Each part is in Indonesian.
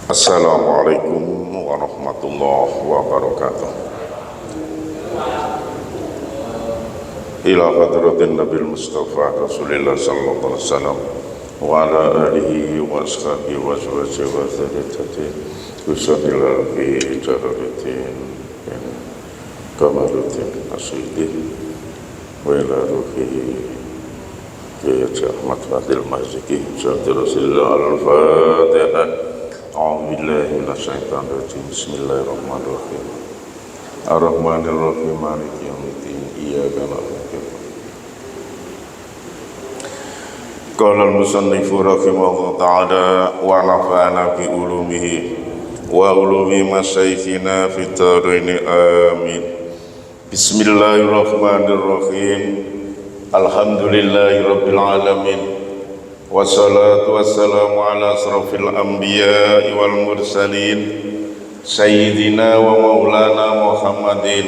Assalamualaikum warahmatullahi wabarakatuh. Ila hadratin Nabil Mustafa Rasulillah sallallahu alaihi wasallam wa ala alihi wa ashabihi wa zawjihi wa dzurriyyatihi usallallahu fi jaratin kamaluddin asyidin wa ila ruhihi Kiai Ahmad Fadil Maziki Syaikhul Rasulullah al-Fatihah. A'udzubillahi minasyaitonir rajim. Bismillahirrahmanirrahim. Ar-Rahmanir-Rahim. Maliki yaumiddin. Iyyaka na'budu. Qala al-musannifu rahimahullahu ta'ala wa nafa'ana bi ulumihi wa ulumi masyayikhina fid dharain amin. Bismillahirrahmanirrahim. Alhamdulillahi rabbil alamin. Wassalatu wassalamu ala asrafil anbiya'i wal mursalin Sayyidina wa maulana Muhammadin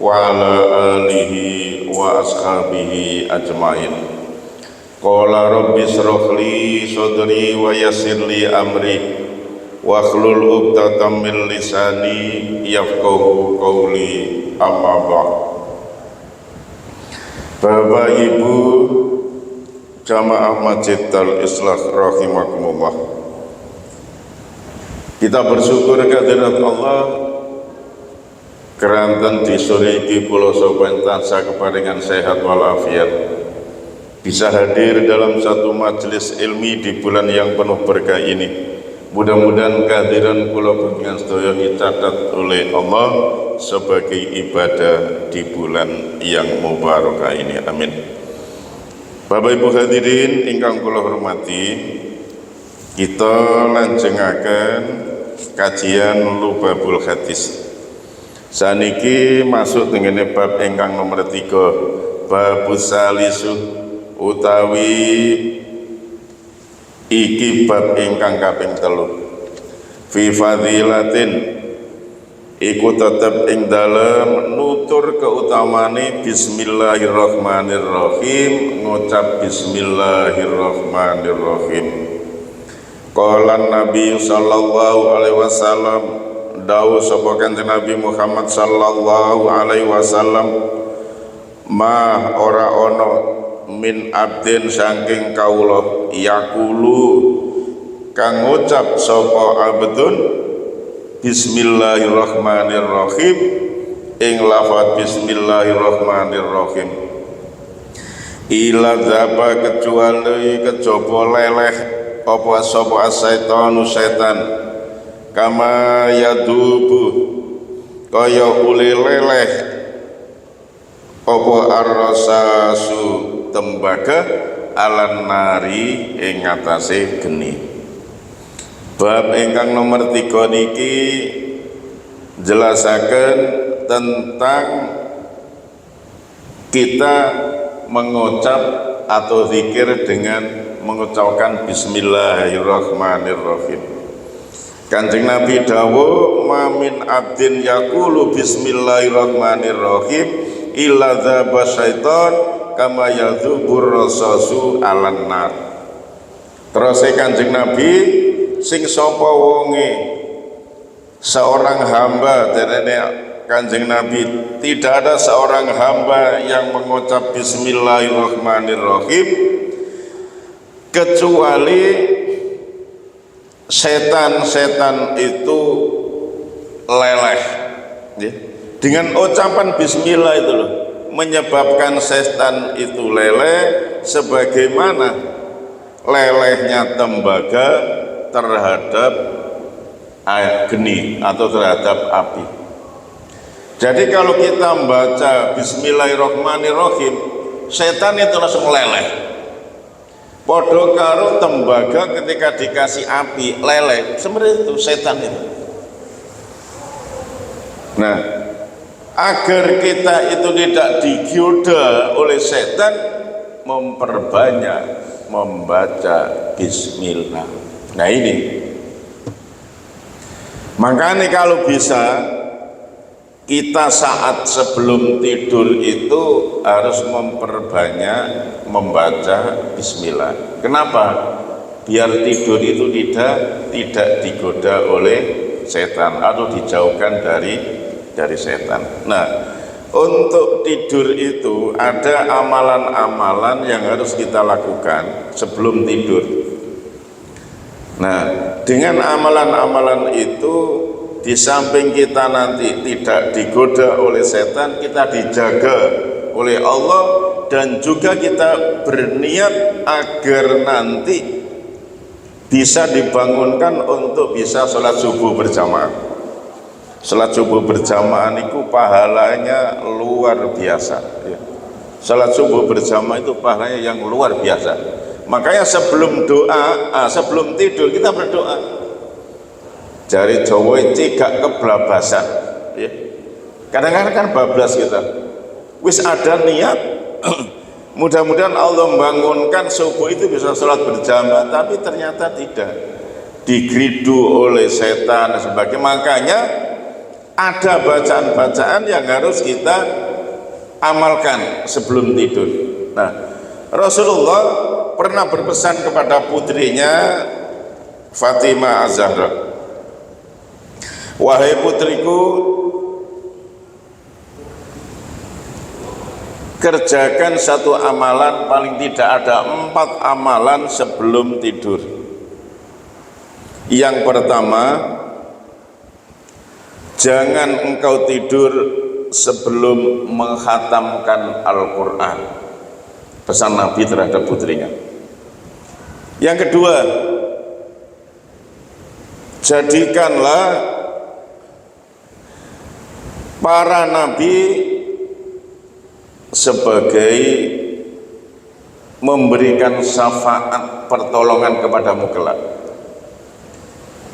wa ala alihi wa ashabihi ajmain. Qala rabbi shrah li sadri wa yassir li amri wa hlul 'uqdatam min lisani yafqahu qawli, amma ba'd. Bapak Ibu Jamaah Masjid Al-Islah rahimakumullah, kita bersyukur kehadirat Allah keranten di sore iki kula sopan tansah keparingan sehat walafiat, bisa hadir dalam satu majelis ilmi di bulan yang penuh berkah ini. Mudah-mudahan kehadiran kula panjenengan sedaya dicatat oleh Allah sebagai ibadah di bulan yang mubarakah ini. Amin. Bapak Ibu hadirin ingkang kula hormati, kita lanjengaken kajian Lubabul Hadis. Saniki masuk dengan bab ingkang nomor 3, bab salisu, utawi iki bab ingkang kaping 3. Fi fadilatin, iku tetep ing dalem nutur keutamane bismillahirrahmanirrahim, ngucap bismillahirrahmanirrahim. Qala Nabi sallallahu alaihi wasallam, dawuh sapa Kanjeng Nabi Muhammad sallallahu alaihi wasallam, ma ora ana min abdin saking kawula yaqulu kang ngucap sapa abdun bismillahirrahmanirrahim ing lafaz bismillahirrahmanirrahim ila dzaba kecuali kejaba leleh apa sapa setan kama yadubu kaya uli leleh apa arrasasu tembaga alan nari ing atase geni. Bab ingkang nomor 3 niki jelasaken tentang kita mengucap atau zikir dengan mengucapkan bismillahirrahmanirrahim. Kanjeng Nabi dawuh, ma min abdin yaqulu bismillahirrahmanirrahim illa dzaba syaitan kama yadzubur rasasu alan nar. Terus Kanjeng Nabi, sing sapa wonge seorang hamba, derene Kanjeng Nabi, tidak ada seorang hamba yang mengucap bismillahirrahmanirrahim kecuali setan-setan itu leleh ya. Dengan ucapan bismillah itu loh, menyebabkan setan itu leleh sebagaimana lelehnya tembaga terhadap air geni atau terhadap api. Jadi kalau kita membaca bismillahirrahmanirrahim, setan itu langsung leleh. Podo karo tembaga ketika dikasih api leleh, sebenarnya itu setan itu. Nah, agar kita itu tidak digoda oleh setan, memperbanyak membaca bismillah. Nah ini, makanya kalau bisa kita saat sebelum tidur itu harus memperbanyak membaca bismillah. Kenapa? biar tidur itu tidak digoda oleh setan atau dijauhkan dari setan. Nah, untuk tidur itu ada amalan-amalan yang harus kita lakukan sebelum tidur. Nah, dengan amalan-amalan itu di samping kita nanti tidak digoda oleh setan, kita dijaga oleh Allah, dan juga kita berniat agar nanti bisa dibangunkan untuk bisa sholat subuh berjamaah. Sholat subuh berjamaah itu pahalanya luar biasa ya. Sholat subuh berjamaah itu pahalanya yang luar biasa. Makanya sebelum sebelum tidur kita berdoa. Jari Jawa cegak keblabasan ya. Kadang-kadang kan bablas kita. Wis ada niat mudah-mudahan Allah membangunkan subuh itu bisa sholat berjamaah, tapi ternyata tidak, digridu oleh setan dan sebagainya. Makanya ada bacaan-bacaan yang harus kita amalkan sebelum tidur. Nah, Rasulullah pernah berpesan kepada putrinya Fatimah Az-Zahra, wahai putriku, kerjakan satu amalan, paling tidak ada 4 amalan sebelum tidur. Yang pertama, jangan engkau tidur sebelum menghatamkan Al-Quran. Pesan Nabi terhadap putrinya. Yang kedua, jadikanlah para nabi sebagai memberikan syafaat pertolongan kepadamu kelak.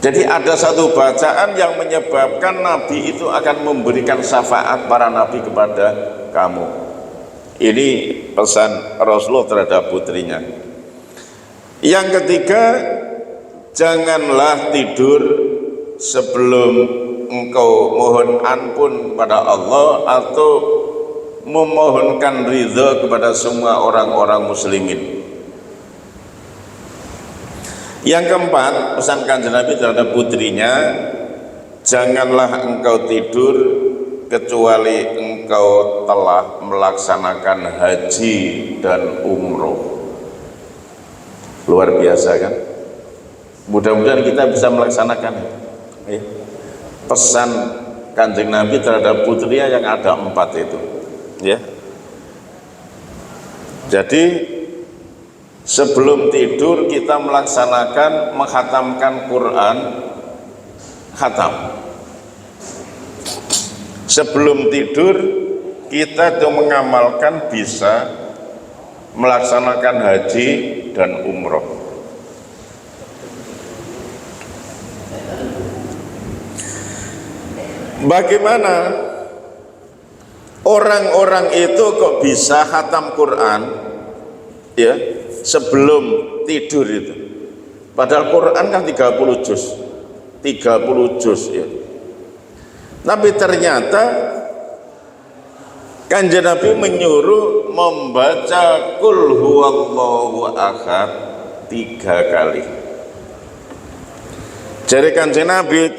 Jadi ada satu bacaan yang menyebabkan Nabi itu akan memberikan syafaat para nabi kepada kamu. Ini pesan Rasulullah terhadap putrinya. Yang ketiga, janganlah tidur sebelum engkau mohon ampun pada Allah atau memohonkan ridha kepada semua orang-orang muslimin. Yang keempat, pesan Kanjeng Nabi terhadap putrinya, janganlah engkau tidur kecuali engkau telah melaksanakan haji dan umroh. Luar biasa kan? Mudah-mudahan kita bisa melaksanakan ya. Pesan Kanjeng Nabi terhadap putrinya yang ada 4 itu ya. Jadi sebelum tidur kita melaksanakan menghatamkan Quran, khatam. Sebelum tidur kita itu mengamalkan bisa melaksanakan haji dan umroh. Bagaimana orang-orang itu kok bisa khatam Quran ya sebelum tidur itu? Padahal Quran kan 30 juz. 30 juz ya. Tapi ternyata Kanjeng Nabi menyuruh membaca Qul huwallahu ahad 3 kali. Jadi Kanjeng Nabi,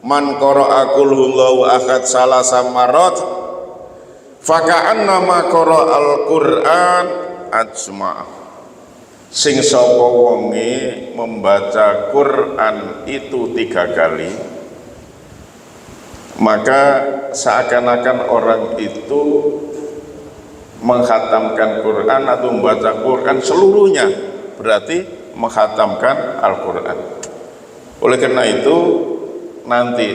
man qara'a Qul huwallahu ahad salasa marat faka'annama qara'al Qur'an ajma'. Sing sapa wonge membaca Quran itu 3 kali, maka seakan-akan orang itu menghatamkan Quran atau membaca Quran seluruhnya, berarti menghatamkan Al-Quran. Oleh karena itu nanti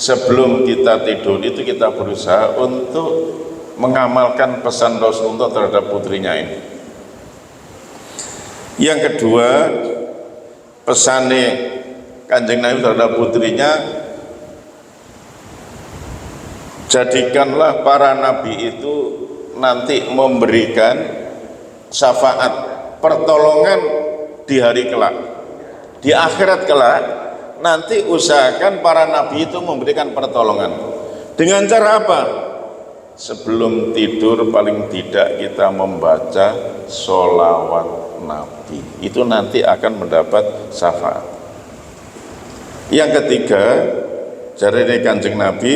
sebelum kita tidur itu kita berusaha untuk mengamalkan pesan Rasulullah terhadap putrinya ini. Yang kedua, pesannya Kanjeng Nabi terhadap putrinya, jadikanlah para nabi itu nanti memberikan syafaat pertolongan di hari kelak, di akhirat kelak. Nanti usahakan para nabi itu memberikan pertolongan. Dengan cara apa? Sebelum tidur paling tidak kita membaca sholawat Nabi. Itu nanti akan mendapat syafaat. Yang ketiga, dari Kanjeng Nabi,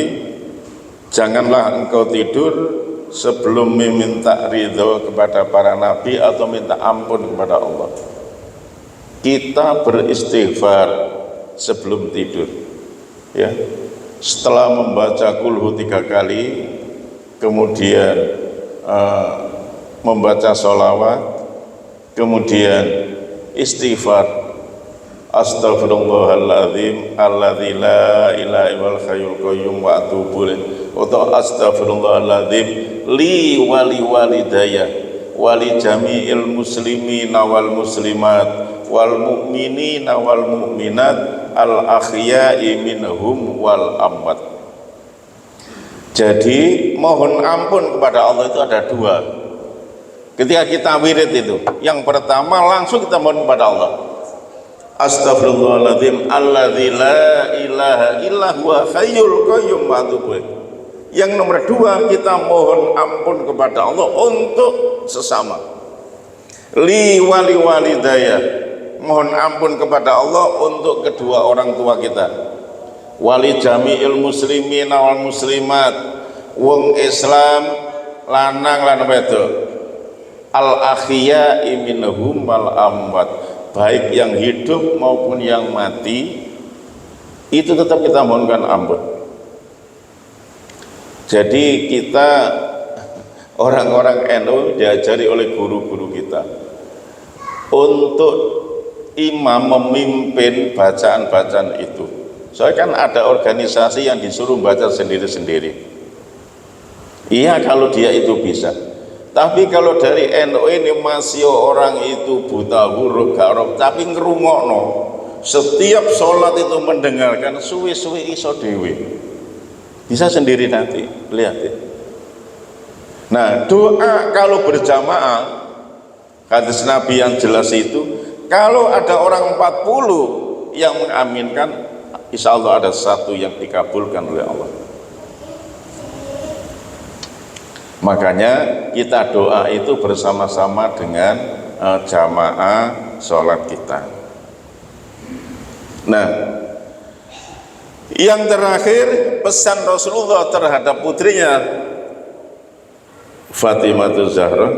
janganlah engkau tidur sebelum meminta ridho kepada para nabi atau minta ampun kepada Allah. Kita beristighfar sebelum tidur, ya. Setelah membaca kulhu 3 kali, kemudian membaca sholawat, kemudian istighfar. Astaghfirullahaladzim alladzi la ilaha illal hayyul qayyum wa atubu ilaih. Atau astaghfirullahaladzim li wali walidayya wali jami'il muslimina wal muslimat wal mu'minina wal mu'minat al ahya'i minhum wal amwat. Jadi mohon ampun kepada Allah itu ada 2. Ketika kita wirid itu, yang pertama langsung kita mohon kepada Allah. Astaghfirullahaladzim alladzi la ilaha illa huwa hayyul qayyum wa atubu ilaih. Yang nomor 2, kita mohon ampun kepada Allah untuk sesama. Li wali walidayya, mohon ampun kepada Allah untuk kedua orang tua kita. Wali jami'il muslimin wal muslimat, wong Islam lanang lan wedok, al ahya'i minhum wal amwat, baik yang hidup maupun yang mati, itu tetap kita mohonkan ampun. Jadi kita orang-orang NU diajari oleh guru-guru kita untuk imam memimpin bacaan-bacaan itu. Soalnya kan ada organisasi yang disuruh baca sendiri-sendiri. Iya kalau dia itu bisa. Tapi kalau dari NU ini masih orang itu buta huruf garok, tapi ngerungokno, setiap sholat itu mendengarkan suwi-suwi iso dewe, bisa sendiri nanti, lihat ya. Nah doa kalau berjamaah, hadis Nabi yang jelas itu, kalau ada orang 40 yang mengaminkan, insya Allah ada 1 yang dikabulkan oleh Allah. Makanya kita doa itu bersama-sama dengan jamaah sholat kita. Nah, yang terakhir pesan Rasulullah terhadap putrinya Fatimah Zahra,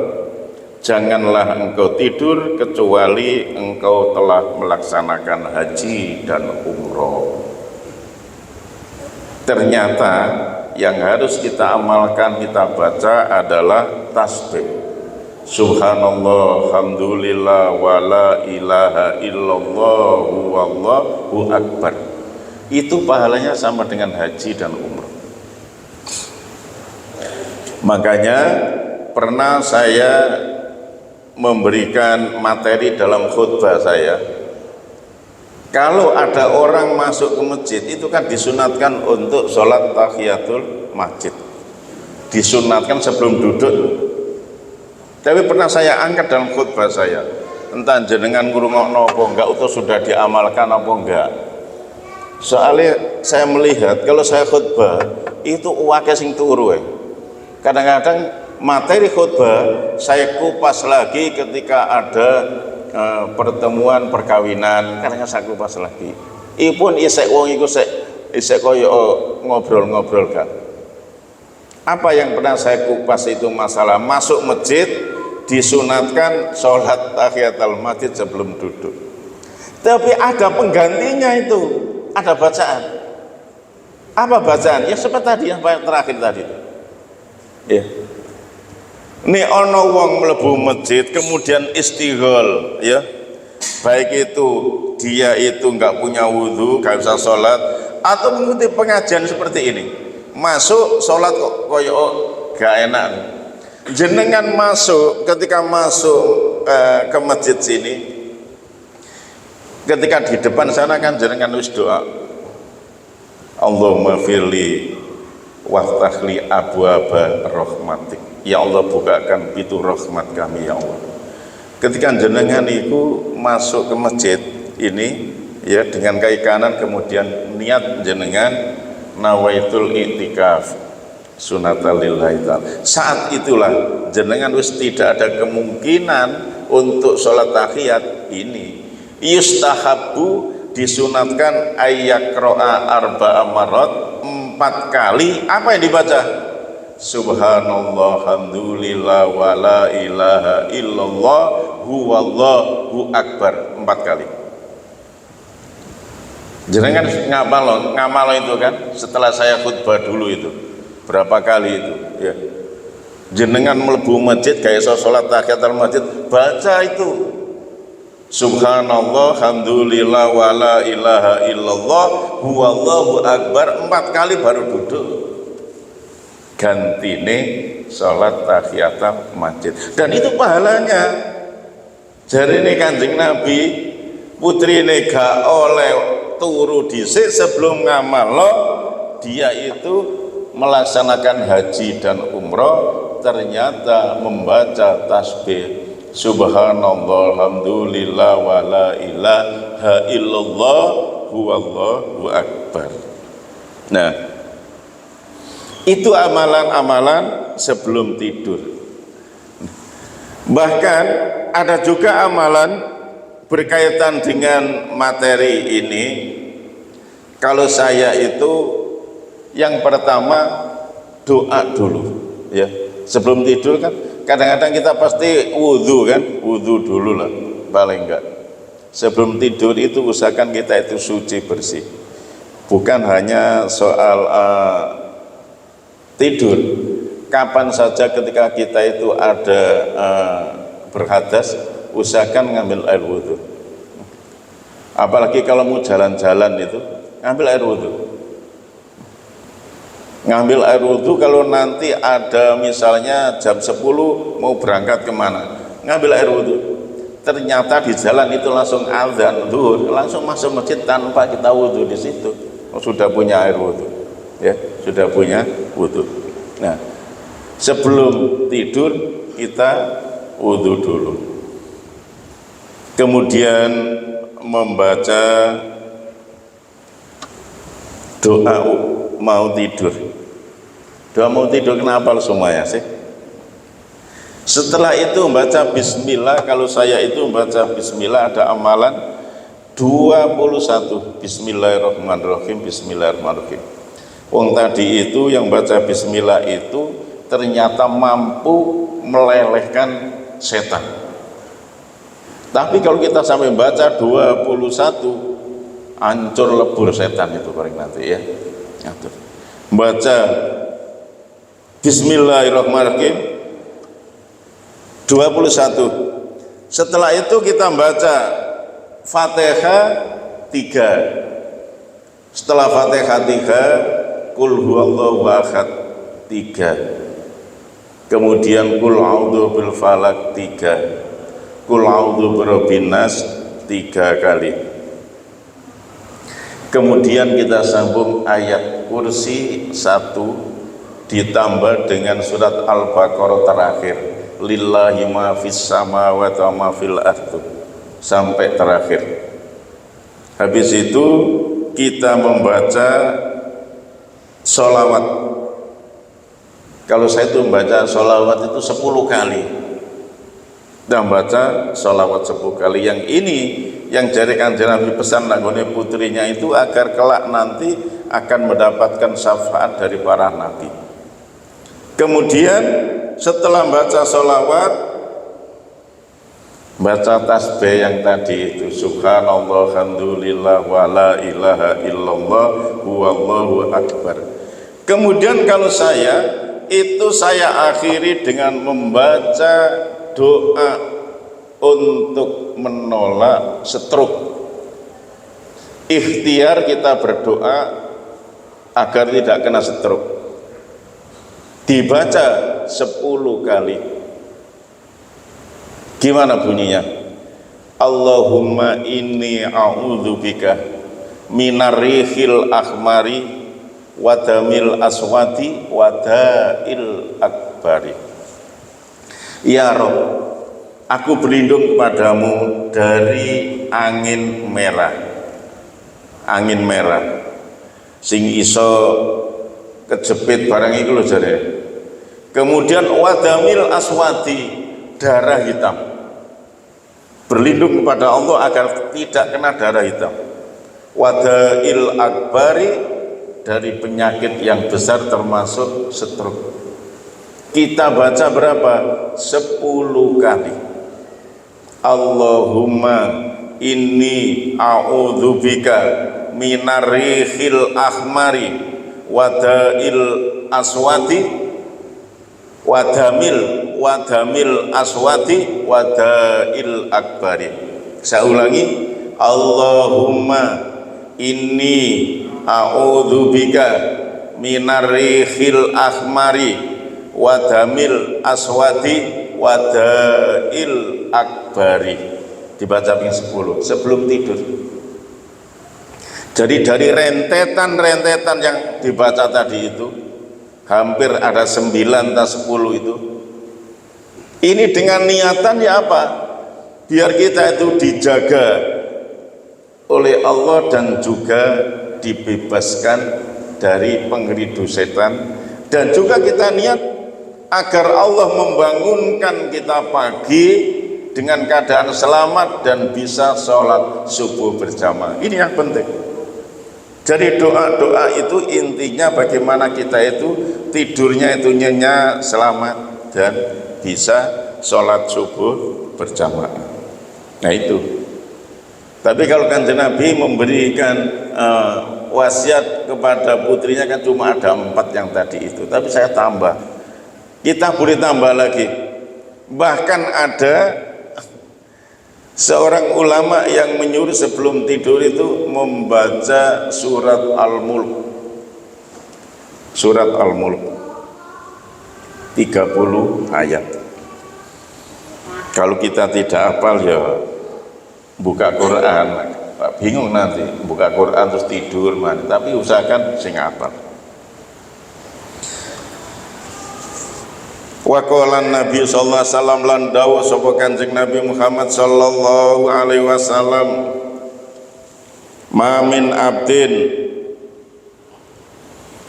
janganlah engkau tidur kecuali engkau telah melaksanakan haji dan umroh. Ternyata yang harus kita amalkan, kita baca adalah tasbih. Subhanallah, alhamdulillah, wa la ilaha illallah, wallahu akbar. Itu pahalanya sama dengan haji dan umrah. Makanya pernah saya memberikan materi dalam khutbah saya, kalau ada orang masuk ke masjid itu kan disunatkan untuk sholat tahiyatul masjid, disunatkan sebelum duduk. Tapi pernah saya angkat dalam khutbah saya, entah jenengan ngurungokno apa enggak atau sudah diamalkan apa enggak. Soalnya saya melihat kalau saya khutbah itu uwake sing turu. Kadang-kadang materi khutbah saya kupas lagi ketika ada pertemuan perkawinan, kadang-kadang saya kupas lagi. Ipun isek wong iku isek koyo ngobrol-ngobrol kan. Apa yang pernah saya kupas itu masalah masuk masjid disunatkan sholat tahiyatul masjid sebelum duduk. Tapi ada penggantinya itu, ada bacaan. Apa bacaan? Ya seperti tadi yang terakhir tadi. Ya. Ini ono wong mlebu masjid kemudian istighol, ya, baik itu dia itu nggak punya wudhu, nggak bisa sholat, atau mengikuti pengajian seperti ini, masuk sholat kok koyo gak enak. Jenengan masuk, ketika masuk ke masjid sini, ketika di depan sana kan jenengan wis doa, Allahumma firli waftahli abwaba rahmatik, ya Allah bukakan pintu rahmat kami ya Allah. Ketika jenengan itu masuk ke masjid ini ya dengan kaki kanan, kemudian niat jenengan nawaitul i'tikaf sunatalillahi ta'ala, saat itulah jenengan wis tidak ada kemungkinan untuk sholat tahiyat ini yustahabu disunatkan ayyakro'a arba'a marat, 4 kali. Apa yang dibaca? Subhanallah hamdulillah wa la ilaha illallah huwallahu akbar, 4 kali. Jenengan ngamal itu kan setelah saya khutbah dulu itu berapa kali itu ya. Jenengan mlebu masjid kayak sholat tahiyatul masjid, baca itu Subhanallah hamdulillah wa la ilaha illallah huwallahu akbar 4 kali baru duduk. Gantine sholat tahiyatul masjid, dan itu pahalanya. Jarine Kanjeng Nabi, putrine gak oleh turu dhisik sebelum ngamalo, dia itu melaksanakan haji dan umroh ternyata membaca tasbih Subhanallah alhamdulillah wa la ilaha illallah huwallahu akbar. Nah, itu amalan-amalan sebelum tidur. Bahkan ada juga amalan berkaitan dengan materi ini. Kalau saya itu yang pertama doa dulu ya. Sebelum tidur kan kadang-kadang kita pasti wudhu kan, wudhu dulu lah paling enggak. Sebelum tidur itu usahakan kita itu suci bersih. Bukan hanya soal tidur, kapan saja ketika kita itu ada berhadas, usahakan ngambil air wudhu. Apalagi kalau mau jalan-jalan itu ngambil air wudhu. Ngambil air wudhu kalau nanti ada misalnya jam 10 mau berangkat kemana, ngambil air wudhu. Ternyata di jalan itu langsung azan zuhur, langsung masuk masjid tanpa kita wudhu di situ. Sudah punya air wudhu, ya sudah punya wudhu. Nah, sebelum tidur kita wudhu dulu. Kemudian membaca doa mau tidur. Doa mau tidur kenapa semuanya sih? Setelah itu membaca bismillah. Kalau saya itu membaca bismillah ada amalan 21. Bismillahirrahmanirrahim, bismillahirrahmanirrahim. Wong tadi itu yang baca bismillah itu ternyata mampu melelehkan setan. Tapi kalau kita sampai baca 21, hancur lebur setan itu paling nanti ya. Baca bismillahirrahmanirrahim 21. Setelah itu kita baca Fatihah 3. Setelah Fatihah 3, Qul huwallahu ahad 3. Kemudian Qul a'udzu bil falaq 3. Qul a'udzu birabbin nas 3 kali. Kemudian kita sambung ayat kursi 1 ditambah dengan surat Al-Baqarah terakhir, lillahi ma fis samawati wa ma fil ardi, sampai terakhir. Habis itu kita membaca sholawat. Kalau saya itu membaca sholawat itu 10 kali, dan baca sholawat 10 kali. Yang ini yang jari Kanjeng Nabi pesan nanggone putrinya itu agar kelak nanti akan mendapatkan syafaat dari para nabi. Kemudian setelah baca sholawat, baca tasbih yang tadi itu Subhanallah alhamdulillah wa la ilaha illallah huwallahu akbar. Kemudian kalau saya itu saya akhiri dengan membaca doa untuk menolak stroke. Ikhtiar kita berdoa agar tidak kena stroke. Dibaca 10 kali. Gimana bunyinya? Allahumma inni a'udzubika minarrihil akhmari wadamil aswati wadail akbari. Ya Rabb, aku berlindung kepadamu dari angin merah. Angin merah sing iso kejepit barang iku lho jare. Kemudian wadamil aswati, darah hitam. berlindung kepada Allah agar tidak kena darah hitam. Wadail akbari, dari penyakit yang besar termasuk stroke. Kita baca berapa? 10 kali. Allahumma inni a'udzubika minarihil ahmari wadail aswati wadamil aswati wadail akbari. Saya ulangi, Allahumma inni a'udzubika minarihil ahmari wadamil aswati wadail akbari. Dibaca ping 10 sebelum tidur. Jadi dari rentetan-rentetan yang dibaca tadi itu hampir ada 9 atau 10 itu. Ini dengan niatan ya apa? Biar kita itu dijaga oleh Allah dan juga dibebaskan dari pengeridu setan, dan juga kita niat agar Allah membangunkan kita pagi dengan keadaan selamat dan bisa sholat subuh berjamaah. Ini yang penting. Jadi doa-doa itu intinya bagaimana kita itu tidurnya itu nyenyak, selamat, dan bisa sholat subuh berjamaah. Nah itu. Tapi kalau Kanjeng Nabi memberikan wasiat kepada putrinya kan cuma ada 4 yang tadi itu. Tapi saya tambah. Kita boleh tambah lagi. Bahkan ada seorang ulama yang menyuruh sebelum tidur itu membaca surat Al-Mulk. Surat Al-Mulk 30 ayat. Kalau kita tidak hafal ya buka Quran, bingung nanti buka Quran terus tidur mana. Tapi usahakan sing hafal. Wa qala Nabi sallallahu alaihi wasallam lan dawuh sapa Kanjeng Nabi Muhammad sallallahu alaihi wasallam, ma min abdin,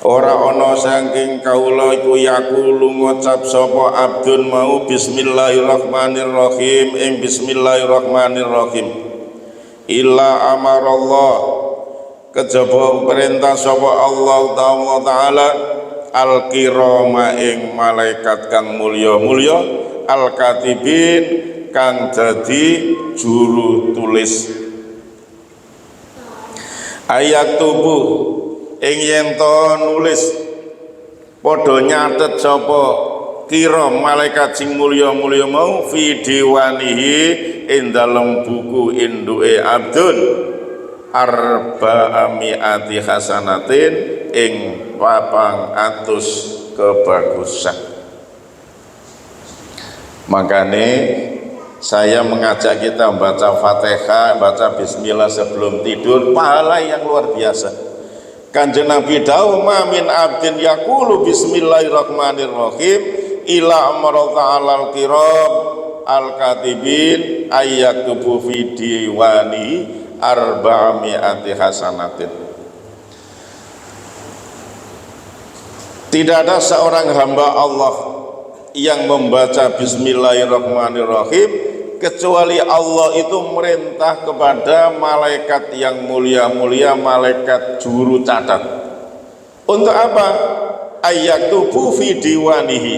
ora ana saking kawula iku yaqulu ngucap sapa abdun mau bismillahirrahmanirrahim ing bismillahirrahmanirrahim illa amarallah, kejaba perintah sapa Allah taala al-kirama ing malaikat kang mulya-mulya al-katibin kang dadi juru tulis ayat tubuh ing yen to nulis padha nyatet sapa kira malaikat sing mulya-mulya mau fi diwanihi ing dalem buku induke abdun arba'amiati hasanatin ing 400 kebagusan. Makanya saya mengajak kita membaca Fatihah, baca bismillah sebelum tidur, pahala yang luar biasa. Kanjeng Nabi dawuh ma min abdin yaqulu bismillahirrahmanirrahim ila amara ta'ala al-kiram al-katibin ayyaktubu fi diwani arba'amiati hasanatin. Tidak ada seorang hamba Allah yang membaca bismillahirrahmanirrahim kecuali Allah itu merintah kepada malaikat yang mulia-mulia, malaikat juru catat. Untuk apa? Ayyaktubu fi diwanihi,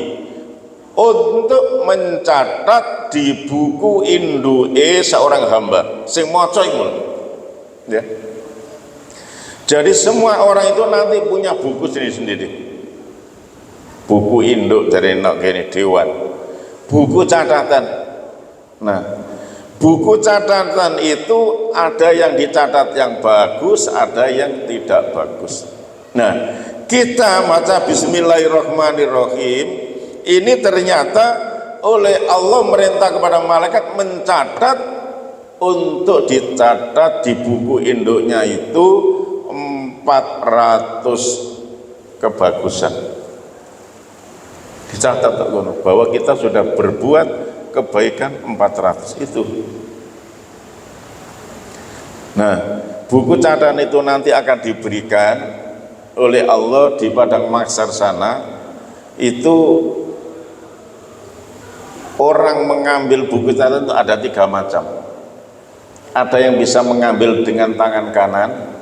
untuk mencatat di buku induke seorang hamba sing maca iku. Ya. Jadi semua orang itu nanti punya buku sendiri-sendiri. Buku induk dari nok kene dewan, buku catatan. Nah, buku catatan itu ada yang dicatat yang bagus, ada yang tidak bagus. Nah, kita baca bismillahirrahmanirrahim ini ternyata oleh Allah merintah kepada malaikat mencatat untuk dicatat di buku induknya itu 400 kebagusan. Dicatat bahwa kita sudah berbuat kebaikan 400 itu. Nah, buku catatan itu nanti akan diberikan oleh Allah di padang mahsyar sana. Itu orang mengambil buku catatan itu ada 3 macam. Ada yang bisa mengambil dengan tangan kanan,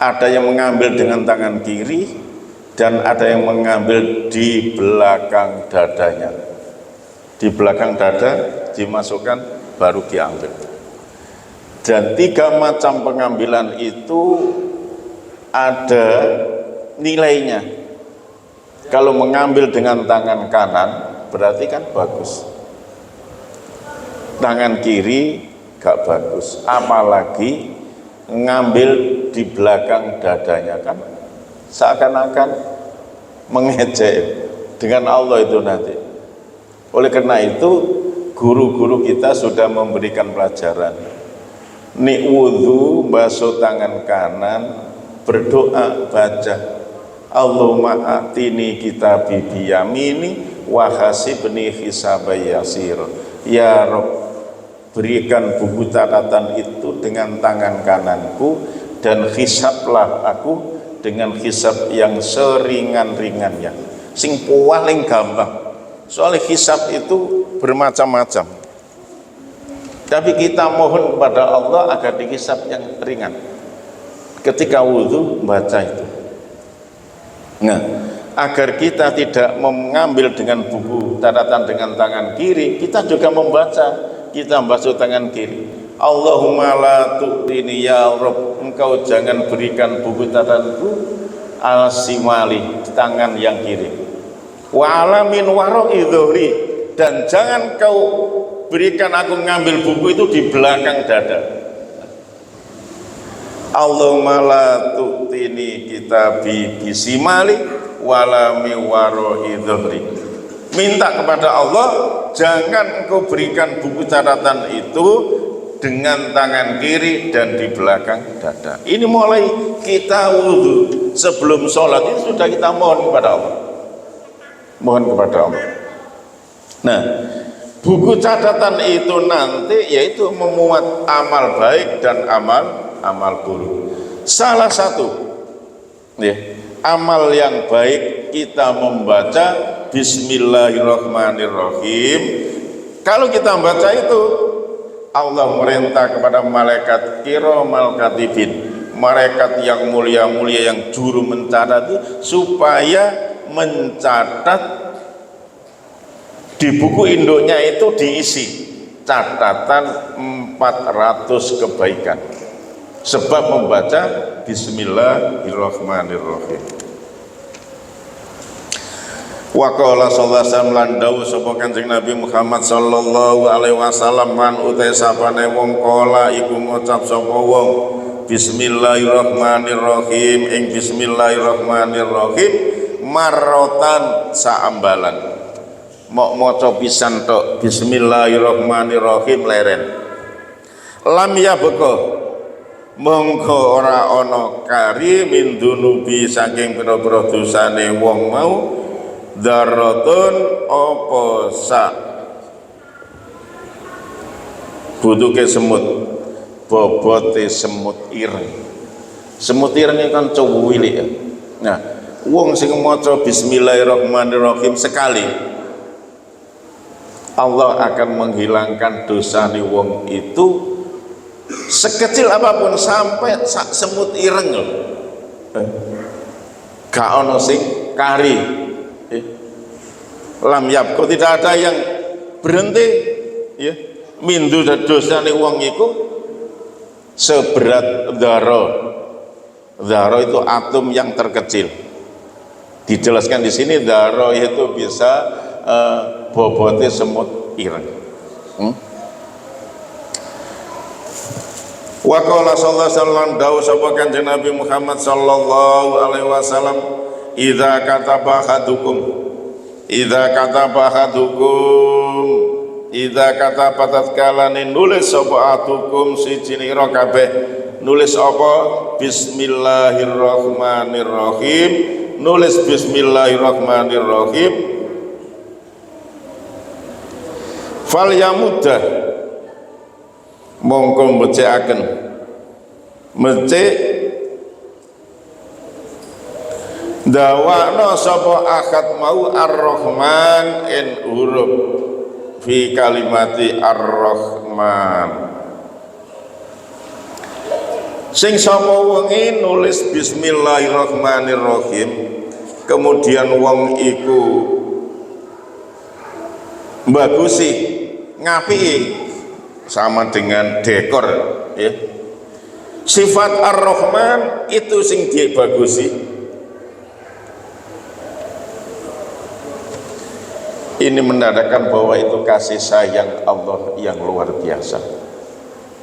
ada yang mengambil dengan tangan kiri, dan ada yang mengambil di belakang dadanya. Di belakang dada dimasukkan baru diambil. Dan 3 macam pengambilan itu ada nilainya. Kalau mengambil dengan tangan kanan berarti kan bagus, tangan kiri gak bagus, apalagi ngambil di belakang dadanya, kan seakan-akan mengejek dengan Allah itu nanti. Oleh karena itu guru-guru kita sudah memberikan pelajaran. Nik wudhu basuh tangan kanan, berdoa baca Allahumma atini kitabi biyamini wa hasibni hisabay yasir. Ya Rabb, berikan buku catatan itu dengan tangan kananku dan hisablah aku dengan hisab yang seringan-ringannya, sing paling gampang. Soalnya hisab itu bermacam-macam, tapi kita mohon kepada Allah agar dihisab yang ringan. Ketika wudhu baca itu. Nah, agar kita tidak mengambil dengan buku catatan dengan tangan kiri, kita juga membaca. Kita basuh tangan kiri. Allahumma la tu'tini ya Rabb, engkau jangan berikan buku catatanku al-simali, tangan yang kiri. Wa alamin wara'i dhuhri, dan jangan kau berikan aku ngambil buku itu di belakang dada. Allahumma la tu'tini kitabi bisimali walami wara'i dhuhri. Minta kepada Allah, jangan engkau berikan buku catatan itu dengan tangan kiri dan di belakang dada. Ini mulai kita wudhu sebelum sholat itu sudah kita mohon kepada Allah. Mohon kepada Allah. Nah, buku catatan itu nanti yaitu memuat amal baik dan amal buruk. Salah satu ya, amal yang baik kita membaca Bismillahirrahmanirrahim. Kalau kita membaca itu, Allah merintah kepada malaikat kiramal katibin, malaikat yang mulia-mulia yang juru mencatat itu, supaya mencatat di buku induknya itu diisi catatan 400 kebaikan sebab membaca Bismillahirrahmanirrahim. Wa qala sallallahu alaihi wasallam lan dawuh sapa Kanjeng Nabi Muhammad sallallahu alaihi wasallam, man utai sapane wong kala iku ngucap sapa wong Bismillahirrahmanirrahim ing Bismillahirrahmanirrahim marrotan saambalan, mok maca pisan tok Bismillahirrahmanirrahim leren, lam ya beko mongko ora ana kari min dunubi saking pira-pira dosane wong mau darotun opo sa butuke semut, bobote semut ireng. Semut ireng kan cuwilik ya. Nah, wong sing maca Bismillahirrahmanirrahim sekali, Allah akan menghilangkan dosane wong itu sekecil apapun, sampai sak semut ireng loh. Gak ono sing kari. Lam yabko, tidak ada yang berhenti ya, mindu dosane wong iku seberat dzarah. Dzarah itu atom yang terkecil. Dijelaskan di sini dzarah itu bisa bobotnya semut ireng. Wa qala sallallahu alaihi wasallam, dawuh sapa Kanjeng Nabi Muhammad sallallahu alaihi wasallam, idza kataba ahadukum, idza kataba ahadukum, idza kataba tatkalane nulis sapa ahadukum siji nira kabeh nulis apa Bismillahirrahmanirrahim, nulis Bismillahirrahmanirrahim, fal yamuddah mongko mbecekaken, mecek dawakno sapa akad mau ar-Rahman in huruf fi kalimati ar-Rahman, Sing sapa wengi nulis bismillahirrahmanirrahim, kemudian wong iku bagusi ngapiki sama dengan dekor ya. Sifat Ar-Rahman itu sing dibagusi. Ini menandakan bahwa itu kasih sayang Allah yang luar biasa.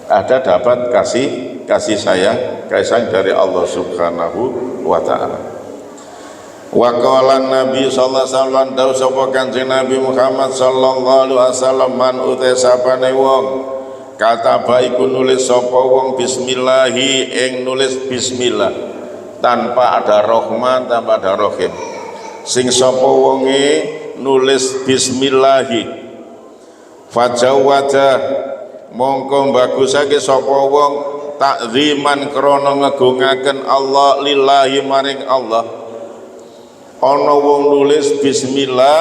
Ada dapat kasih sayang dari Allah Subhanahu wa taala. Wa qala Nabi sallallahu alaihi wasallam dawu sapa Kanjeng Nabi Muhammad sallallahu alaihi wasallam man uta sapane wong kata baiku nulis sapa wong bismillahi ing nulis bismillah tanpa ada rahman tanpa ada rahim. Sing sapa wonge nulis bismillahi fajawada mongko bagusake sapa wong takziman krana ngegungaken Allah lillahi maring Allah. Ana wong nulis bismillah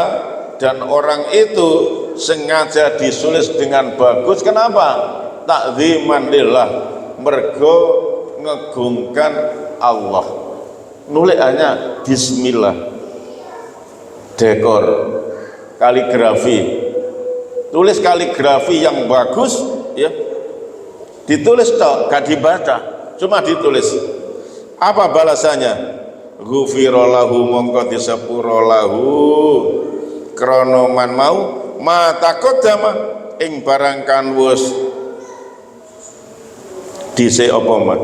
dan orang itu sengaja ditulis dengan bagus. Kenapa? Takziman lillah, mergo ngegungkan Allah. Nulis hanya bismillah. Dekor, kaligrafi, tulis kaligrafi yang bagus ya, ditulis tok, gak dibaca, cuma ditulis. Apa balasannya? Ghufirallahu mongko disepuralahu krana man mau mata kodama ing barang kan wis dhisik apa man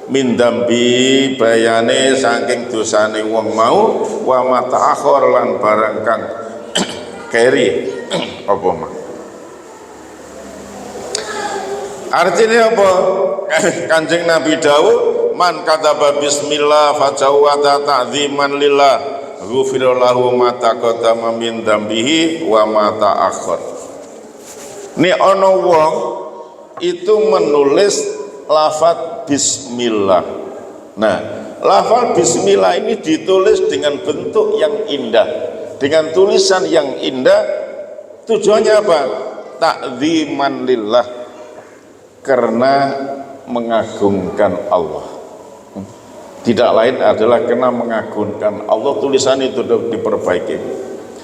min dambi bayane saking dosane wong mau wa mata akhir lan barang kang keri apa man. Artinya apa? Kanjeng Nabi dawuh man kataba bismillah fajawada ta'ziman lillah ghufira lahu ma taqaddama min dambihi wa ma ta'akhkhar. Ni ana wong itu menulis lafaz bismillah. Nah, lafaz bismillah ini ditulis dengan bentuk yang indah, dengan tulisan yang indah. Tujuannya apa? Ta'ziman lillah, karena mengagungkan Allah. Tidak lain adalah karena mengagungkan Allah. Tulisan itu diperbaiki.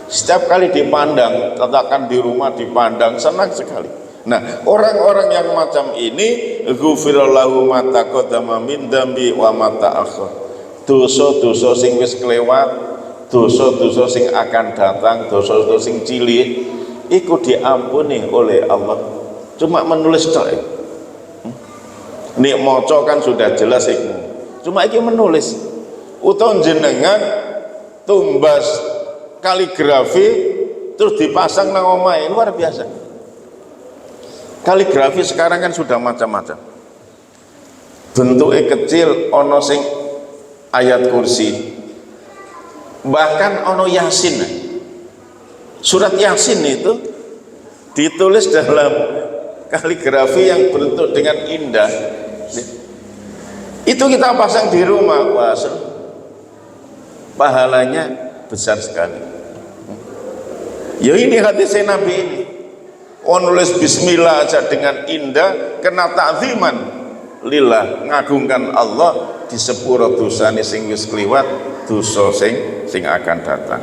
Setiap kali dipandang, letakkan di rumah dipandang, senang sekali. Nah, orang-orang yang macam ini ghufirallahu ma taqaddama min dambi wa ma ta'akhkhar. Dosa-dosa sing wis kelewat, dosa-dosa sing akan datang, dosa-dosa sing cilik iku diampuni oleh Allah. Cuma menulis tok. Nek maca kan sudah jelas iku. Cuma iki menulis. Utawa jenengan tumbas kaligrafi terus dipasang nang omahe, luar biasa. Kaligrafi sekarang kan sudah macam-macam. Bentuknya kecil, ono sing ayat kursi. Bahkan ono Yasin. Surat Yasin itu ditulis dalam kaligrafi yang bentuk dengan indah. Itu kita pasang di rumah, wah, pahalanya besar sekali. Ya ini hadis Nabi ini. Nulis bismillah aja dengan indah, kena ta'ziman lillah, ngagungkan Allah, di sepuro dosane sing wis kliwat, dosa sing akan datang.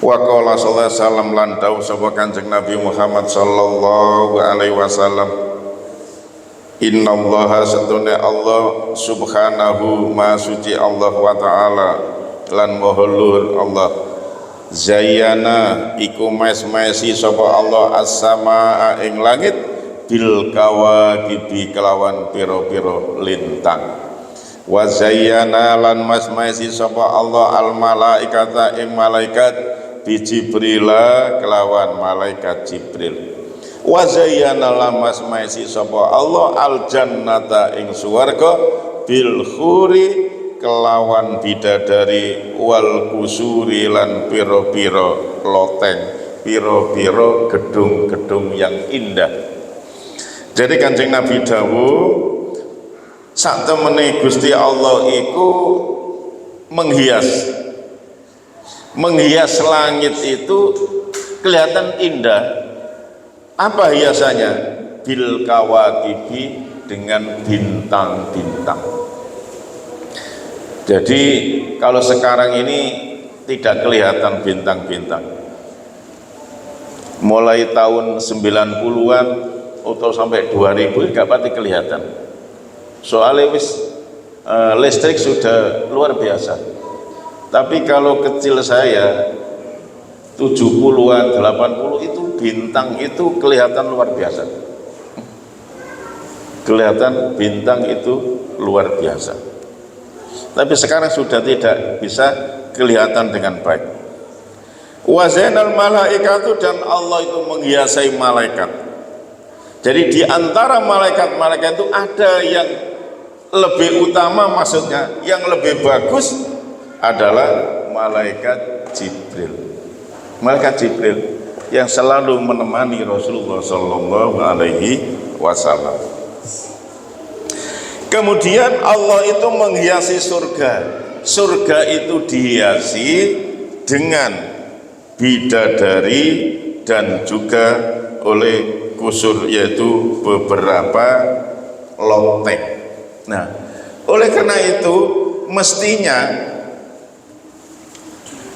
Wa qala sallallahu alaihi wasallam lan dawuh sapa Kanjeng Nabi Muhammad sallallahu alaihi wasallam, innallaha satuna Allah subhanahu ma suci Allah wa ta'ala lan maha luhur Allah zayyana iku mes-mesi sapa Allah as-samaa ing langit bil kawakibi kelawan pira-pira lintang. Wa zayyana lan mes-mesi sapa Allah al malaikata ing malaikat bi Jibrila kelawan malaikat Jibril. Wa zayyana lan mes-mesi sapa Allah al jannata ing swarga bil khuri kelawan bidadari wal kusuri lan piro-piro loteng, piro-piro gedung-gedung yang indah. Jadi Kanjeng Nabi dawuh sak temene Gusti Allah iku menghias langit itu kelihatan indah. Apa hiasannya? bil kawakibi, dengan bintang-bintang. Jadi kalau sekarang ini tidak kelihatan bintang-bintang. Mulai tahun 90-an atau sampai 2000 nggak pasti kelihatan. Soalnya listrik sudah luar biasa. Tapi kalau kecil saya 70-an, 80 itu bintang itu kelihatan luar biasa. Kelihatan bintang itu luar biasa. Tapi sekarang sudah tidak bisa kelihatan dengan baik. Wa zainal malaikatu, dan Allah itu menghiasai malaikat. Jadi di antara malaikat-malaikat itu ada yang lebih utama, maksudnya yang lebih bagus adalah malaikat Jibril. Malaikat Jibril yang selalu menemani Rasulullah Shallallahu Alaihi Wasallam. Kemudian Allah itu menghiasi surga. Surga itu dihiasi dengan bidadari dan juga oleh kusur, yaitu beberapa lonteng. Nah, oleh karena itu mestinya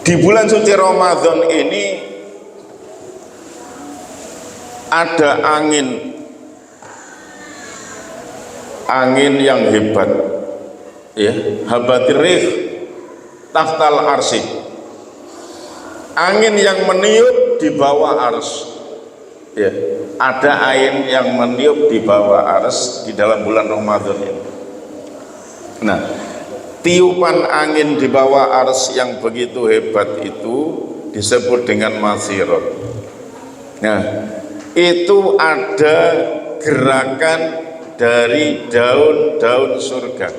di bulan suci Ramadan ini ada angin yang hebat, ya, habatir rih tahtal arsy, angin yang meniup di bawah ars, ya, ada angin yang meniup di bawah ars di dalam bulan Ramadan ini. Nah, tiupan angin di bawah ars yang begitu hebat itu disebut dengan masirot. Nah, itu ada gerakan dari daun-daun surga.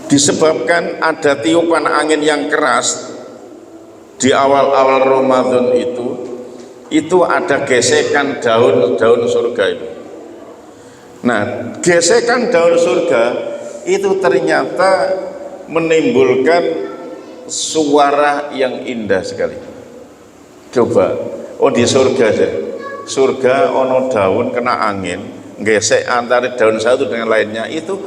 Disebabkan ada tiupan angin yang keras di awal-awal Ramadan itu ada gesekan daun-daun surga itu. Nah, gesekan daun surga itu ternyata menimbulkan suara yang indah sekali. Coba, di surga aja. Surga ono daun kena angin, gesek antara daun satu dengan lainnya, itu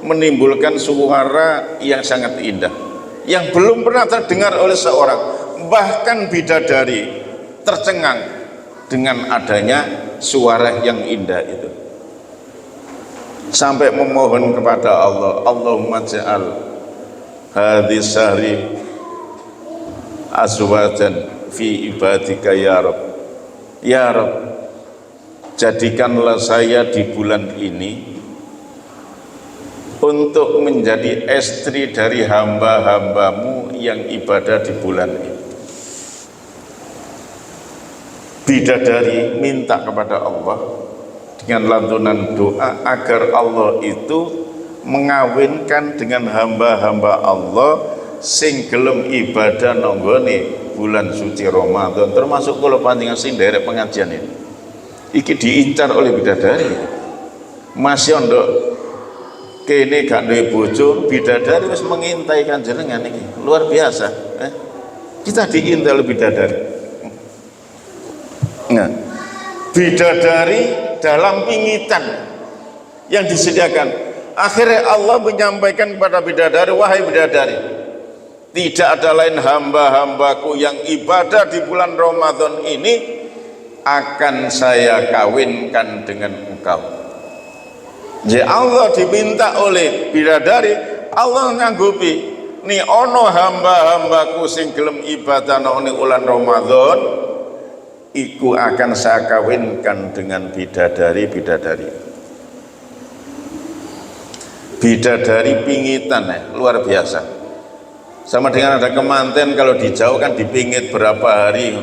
menimbulkan suara yang sangat indah, yang belum pernah terdengar oleh seorang. Bahkan bidadari tercengang dengan adanya suara yang indah itu, sampai memohon kepada Allah, Allahumma ja'al hadis syahri azwajan fi ibadika ya Rabb. Ya Rabb, jadikanlah saya di bulan ini untuk menjadi istri dari hamba-hambamu yang ibadah di bulan ini. Bidadari minta kepada Allah dengan lantunan doa agar Allah itu mengawinkan dengan hamba-hamba Allah sing gelem ibadah nonggone bulan suci Ramadan, termasuk kalau panjenengan sing derek pengajian ini. Iki diincar oleh bidadari. Masih ondok kene gak duwe bojo, bidadari wis mengintai kanjenengan iki. Luar biasa, kita diintai oleh bidadari. Nah, bidadari dalam pingitan yang disediakan. Akhirnya Allah menyampaikan kepada bidadari, wahai bidadari, tidak ada lain hamba-hambaku yang ibadah di bulan Ramadan ini akan saya kawinkan dengan engkau. Ya, Allah diminta oleh bidadari, Allah nganggupi ni ono hamba-hambaku sing gelem ibadah nang bulan Ramadan, iku akan saya kawinkan dengan bidadari. Bidadari pingitan, luar biasa. Sama dengan ada kemanten, kalau di Jawa kan dipingit berapa hari.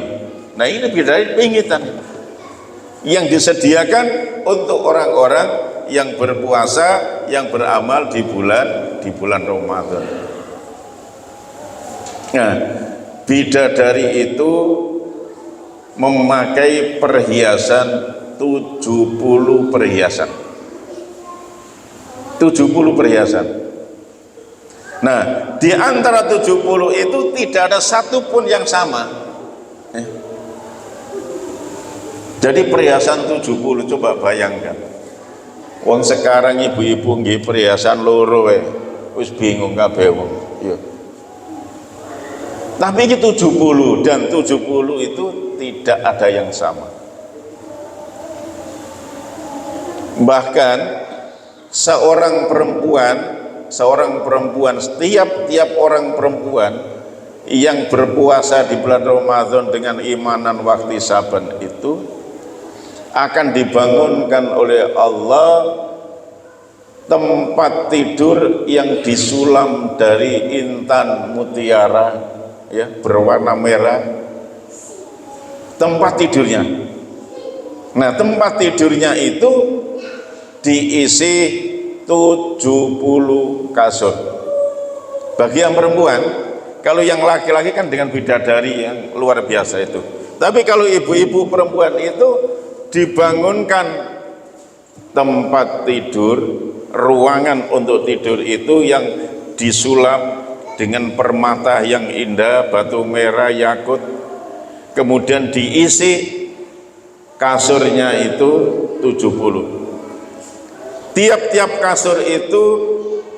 Nah, ini bidadari pingitan yang disediakan untuk orang-orang yang berpuasa, yang beramal di bulan Ramadan. Nah, bidadari itu memakai perhiasan 70 perhiasan. 70 perhiasan. Nah, di antara 70 itu tidak ada satupun yang sama. Jadi perhiasan 70, coba bayangkan. Wong sekarang ibu-ibu nggih perhiasan loro wis bingung kabeh wong. Ya. Tapi itu 70 dan 70 itu tidak ada yang sama. Bahkan seorang perempuan setiap orang perempuan yang berpuasa di bulan Ramadan dengan imanan wahtisaban itu akan dibangunkan oleh Allah tempat tidur yang disulam dari intan mutiara, ya, berwarna merah, tempat tidurnya. Nah, tempat tidurnya itu diisi 70 kasur. Bagi yang perempuan, kalau yang laki-laki kan dengan bidadari yang luar biasa itu. Tapi kalau ibu-ibu perempuan itu dibangunkan tempat tidur, ruangan untuk tidur itu yang disulap dengan permata yang indah, batu merah, yakut, kemudian diisi kasurnya itu 70. Tiap-tiap kasur itu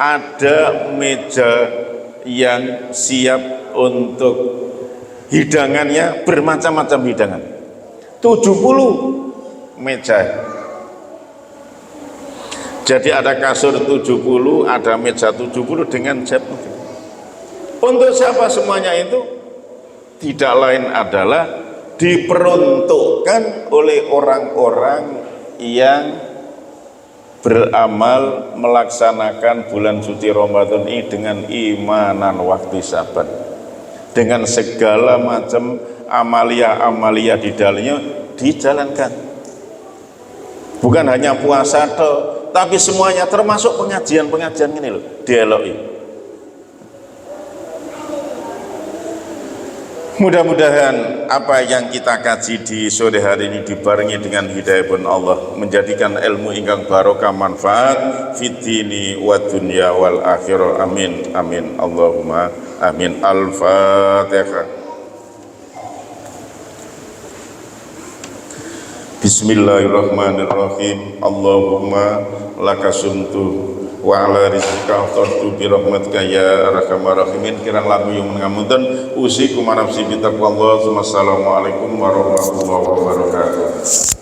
ada meja yang siap untuk hidangannya, bermacam-macam hidangan. 70 meja. Jadi ada kasur 70, ada meja 70 dengan jet. Untuk siapa semuanya itu? Tidak lain adalah diperuntukkan oleh orang-orang yang beramal melaksanakan bulan suci Ramadan ini dengan imanan wahtisaban, dengan segala macam amalia-amalia di dalamnya dijalankan. Bukan hanya puasa toh, tapi semuanya termasuk pengajian-pengajian ini loh, dialogi. Mudah-mudahan apa yang kita kaji di sore hari ini dibarengi dengan hidayah pun Allah, menjadikan ilmu ingkang barokah manfaat fid dini wa dunya wal akhirah. Amin amin Allahumma amin. Al-Fatihah. Bismillahirrahmanirrahim. Allahumma laka sumtu wa ala rizqika aftartu bi rahmatika ya arhamar rahimin. Kirang lagu yang mengamunten usikum nafsi bi taqwallah. Wassalamualaikum warahmatullahi wabarakatuh.